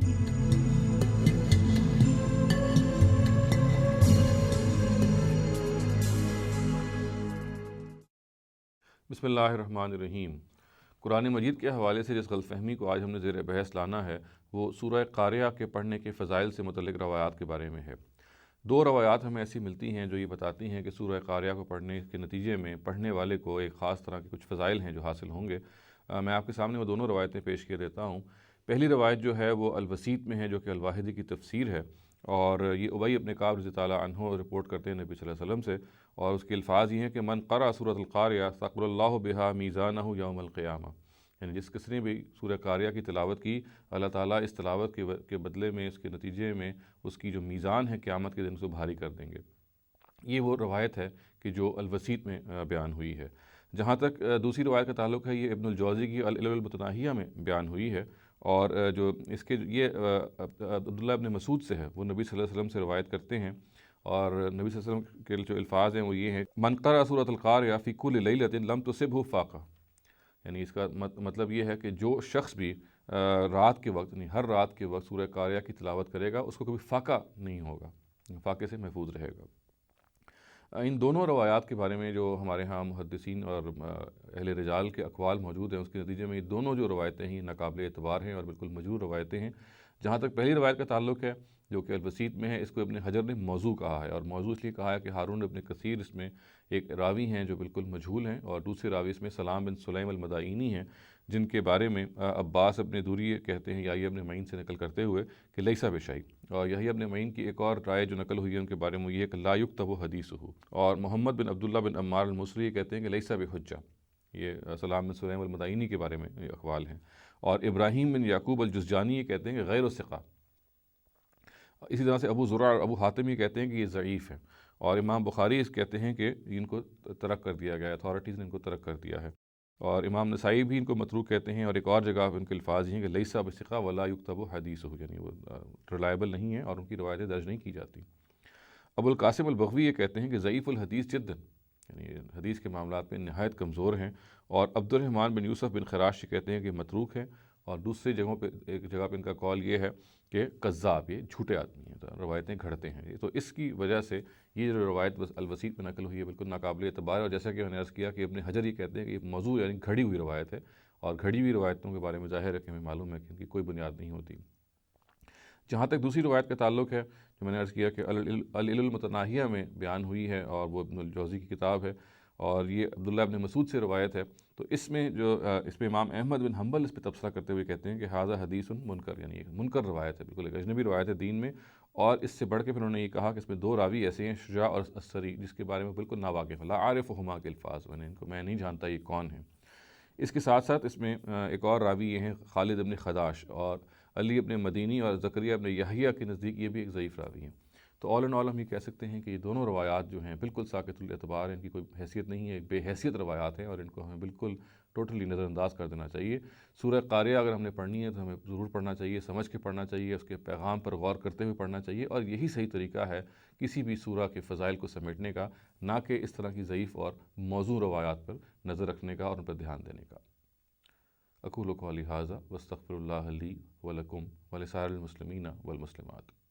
بسم اللہ الرحمن الرحیم۔ قرآن مجید کے حوالے سے جس غلط فہمی کو آج ہم نے زیر بحث لانا ہے وہ سورہ قاریہ کے پڑھنے کے فضائل سے متعلق روایات کے بارے میں ہے۔ دو روایات ہمیں ایسی ملتی ہیں جو یہ بتاتی ہیں کہ سورہ قاریہ کو پڑھنے کے نتیجے میں پڑھنے والے کو ایک خاص طرح کے کچھ فضائل ہیں جو حاصل ہوں گے۔ میں آپ کے سامنے وہ دونوں روایتیں پیش کیے دیتا ہوں۔ پہلی روایت جو ہے وہ الوسیط میں ہے جو کہ الواحدی کی تفسیر ہے، اور یہ ابی بن کعب رضی اللہ عنہ رپورٹ کرتے ہیں نبی صلی اللہ علیہ وسلم سے، اور اس کے الفاظ یہ ہیں کہ من قرأ سورۃ القاریہ ثقل اللہ بہا میزانہ یوم القیامہ، یعنی جس کس نے بھی سورہ قاریہ کی تلاوت کی، اللہ تعالیٰ اس تلاوت کے بدلے میں، اس کے نتیجے میں اس کی جو میزان ہے قیامت کے دن سے بھاری کر دیں گے۔ یہ وہ روایت ہے کہ جو الوسیط میں بیان ہوئی ہے۔ جہاں تک دوسری روایت کا تعلق ہے، یہ ابن الجوزی کی العلل المتناہیہ میں بیان ہوئی ہے، اور جو اس کے یہ عبداللہ ابن مسعود سے ہے، وہ نبی صلی اللہ علیہ وسلم سے روایت کرتے ہیں، اور نبی صلی اللہ علیہ وسلم کے جو الفاظ ہیں وہ یہ ہیں، من قرأ سورۃ القاریہ فی کل لیلۃ لم تصبہ فاقہ، یعنی اس کا مطلب یہ ہے کہ جو شخص بھی رات کے وقت، یعنی ہر رات کے وقت سورہ قاریہ کی تلاوت کرے گا اس کو کبھی فاقہ نہیں ہوگا، فاقے سے محفوظ رہے گا۔ ان دونوں روایات کے بارے میں جو ہمارے ہاں محدثین اور اہل رجال کے اقوال موجود ہیں، اس کے نتیجے میں یہ دونوں جو روایتیں ہیں ناقابل اعتبار ہیں اور بالکل مجروح روایتیں ہیں۔ جہاں تک پہلی روایت کا تعلق ہے جو کہ الوسیط میں ہے، اس کو ابن حجر نے موضوع کہا ہے، اور موضوع اس لیے کہا ہے کہ ہارون ابن کثیر اس میں ایک راوی ہیں جو بالکل مجہول ہیں، اور دوسرے راوی اس میں سلام بن سلیم المدائینی ہیں، جن کے بارے میں عباس ابن دوری کہتے ہیں یحییٰ ابن معین سے نقل کرتے ہوئے کہ لیسا بشیء، اور یحییٰ ابن معین کی ایک اور رائے جو نقل ہوئی ہے ان کے بارے میں یہ ہے کہ لا یکتب حدیثہ، اور محمد بن عبداللہ بن عمار المصری کہتے ہیں کہ لیسا بحجہ، یہ سلام بن سلیم المدائینی کے بارے میں یہ اقوال ہیں، اور ابراہیم بن یعقوب الجزجانی یہ کہتے ہیں کہ غیر ثقہ۔ اسی طرح سے ابو زرع اور ابو حاتم یہ کہتے ہیں کہ یہ ضعیف ہے، اور امام بخاری اس کہتے ہیں کہ ان کو ترک کر دیا گیا ہے، اتھارٹیز نے ان کو ترک کر دیا ہے، اور امام نسائی بھی ان کو متروک کہتے ہیں، اور ایک اور جگہ ان کے الفاظ یہ ہیں کہ لیسا بثقہ ولا یکتب حدیثہ، یعنی وہ ریلائبل نہیں ہے اور ان کی روایتیں درج نہیں کی جاتی۔ ابو القاسم البغوی یہ کہتے ہیں کہ ضعیف الحدیث جداً، یعنی حدیث کے معاملات میں نہایت کمزور ہیں، اور عبد الرحمن بن یوسف بن خراش یہ کہتے ہیں کہ یہ متروک ہے، اور دوسری جگہوں پہ ایک جگہ پہ ان کا قول یہ ہے کہ کذاب، یہ جھوٹے آدمی ہیں، تو روایتیں گھڑتے ہیں، تو اس کی وجہ سے یہ جو روایت الوسیط میں نقل ہوئی ہے بالکل ناقابل اعتبار ہے، اور جیسا کہ میں نے عرض کیا کہ ابن حجر یہ کہتے ہیں کہ یہ موضوع یعنی گھڑی ہوئی روایت ہے، اور گھڑی ہوئی روایتوں کے بارے میں ظاہر ہے کہ ہمیں معلوم ہے کہ ان کی کوئی بنیاد نہیں ہوتی۔ جہاں تک دوسری روایت کا تعلق ہے جو میں نے عرض کیا کہ العلل المتناہیہ میں بیان ہوئی ہے، اور وہ ابن الجوزی کی کتاب ہے، اور یہ عبداللہ ابن مسعود سے روایت ہے، تو اس میں اس میں امام احمد بن حنبل اس پہ تبصرہ کرتے ہوئے کہتے ہیں کہ ھذا حدیث منکر، یعنی ایک منکر روایت ہے، بالکل ایک اجنبی روایت ہے دین میں، اور اس سے بڑھ کے پھر انہوں نے یہ کہا کہ اس میں دو راوی ایسے ہیں، شجاع اور السری، جس کے بارے میں بالکل ناواقف، لا عارفہما کے الفاظ، میں نہیں جانتا یہ کون ہیں۔ اس کے ساتھ ساتھ اس میں ایک اور راوی یہ ہیں خالد ابن خداش، اور علی ابن مدینی اور زکریا ابن یحییٰ کے نزدیک یہ بھی ایک ضعیف راوی ہیں۔ تو آل ان آل ہم یہ کہہ سکتے ہیں کہ یہ دونوں روایات جو ہیں بالکل ساقط الاعتبار ہیں، ان کی کوئی حیثیت نہیں ہے، بے حیثیت روایات ہیں، اور ان کو ہمیں بالکل ٹوٹلی نظر انداز کر دینا چاہیے۔ سورہ قاریہ اگر ہم نے پڑھنی ہے تو ہمیں ضرور پڑھنا چاہیے، سمجھ کے پڑھنا چاہیے، اس کے پیغام پر غور کرتے ہوئے پڑھنا چاہیے، اور یہی صحیح طریقہ ہے کسی بھی سورہ کے فضائل کو سمیٹنے کا، نہ کہ اس طرح کی ضعیف اور موضوع روایات پر نظر رکھنے کا اور ان پر دھیان دینے کا۔ اقول قولی ھذا واستغفر اللہ لی ولکم ولسائر المسلمین والمسلمات۔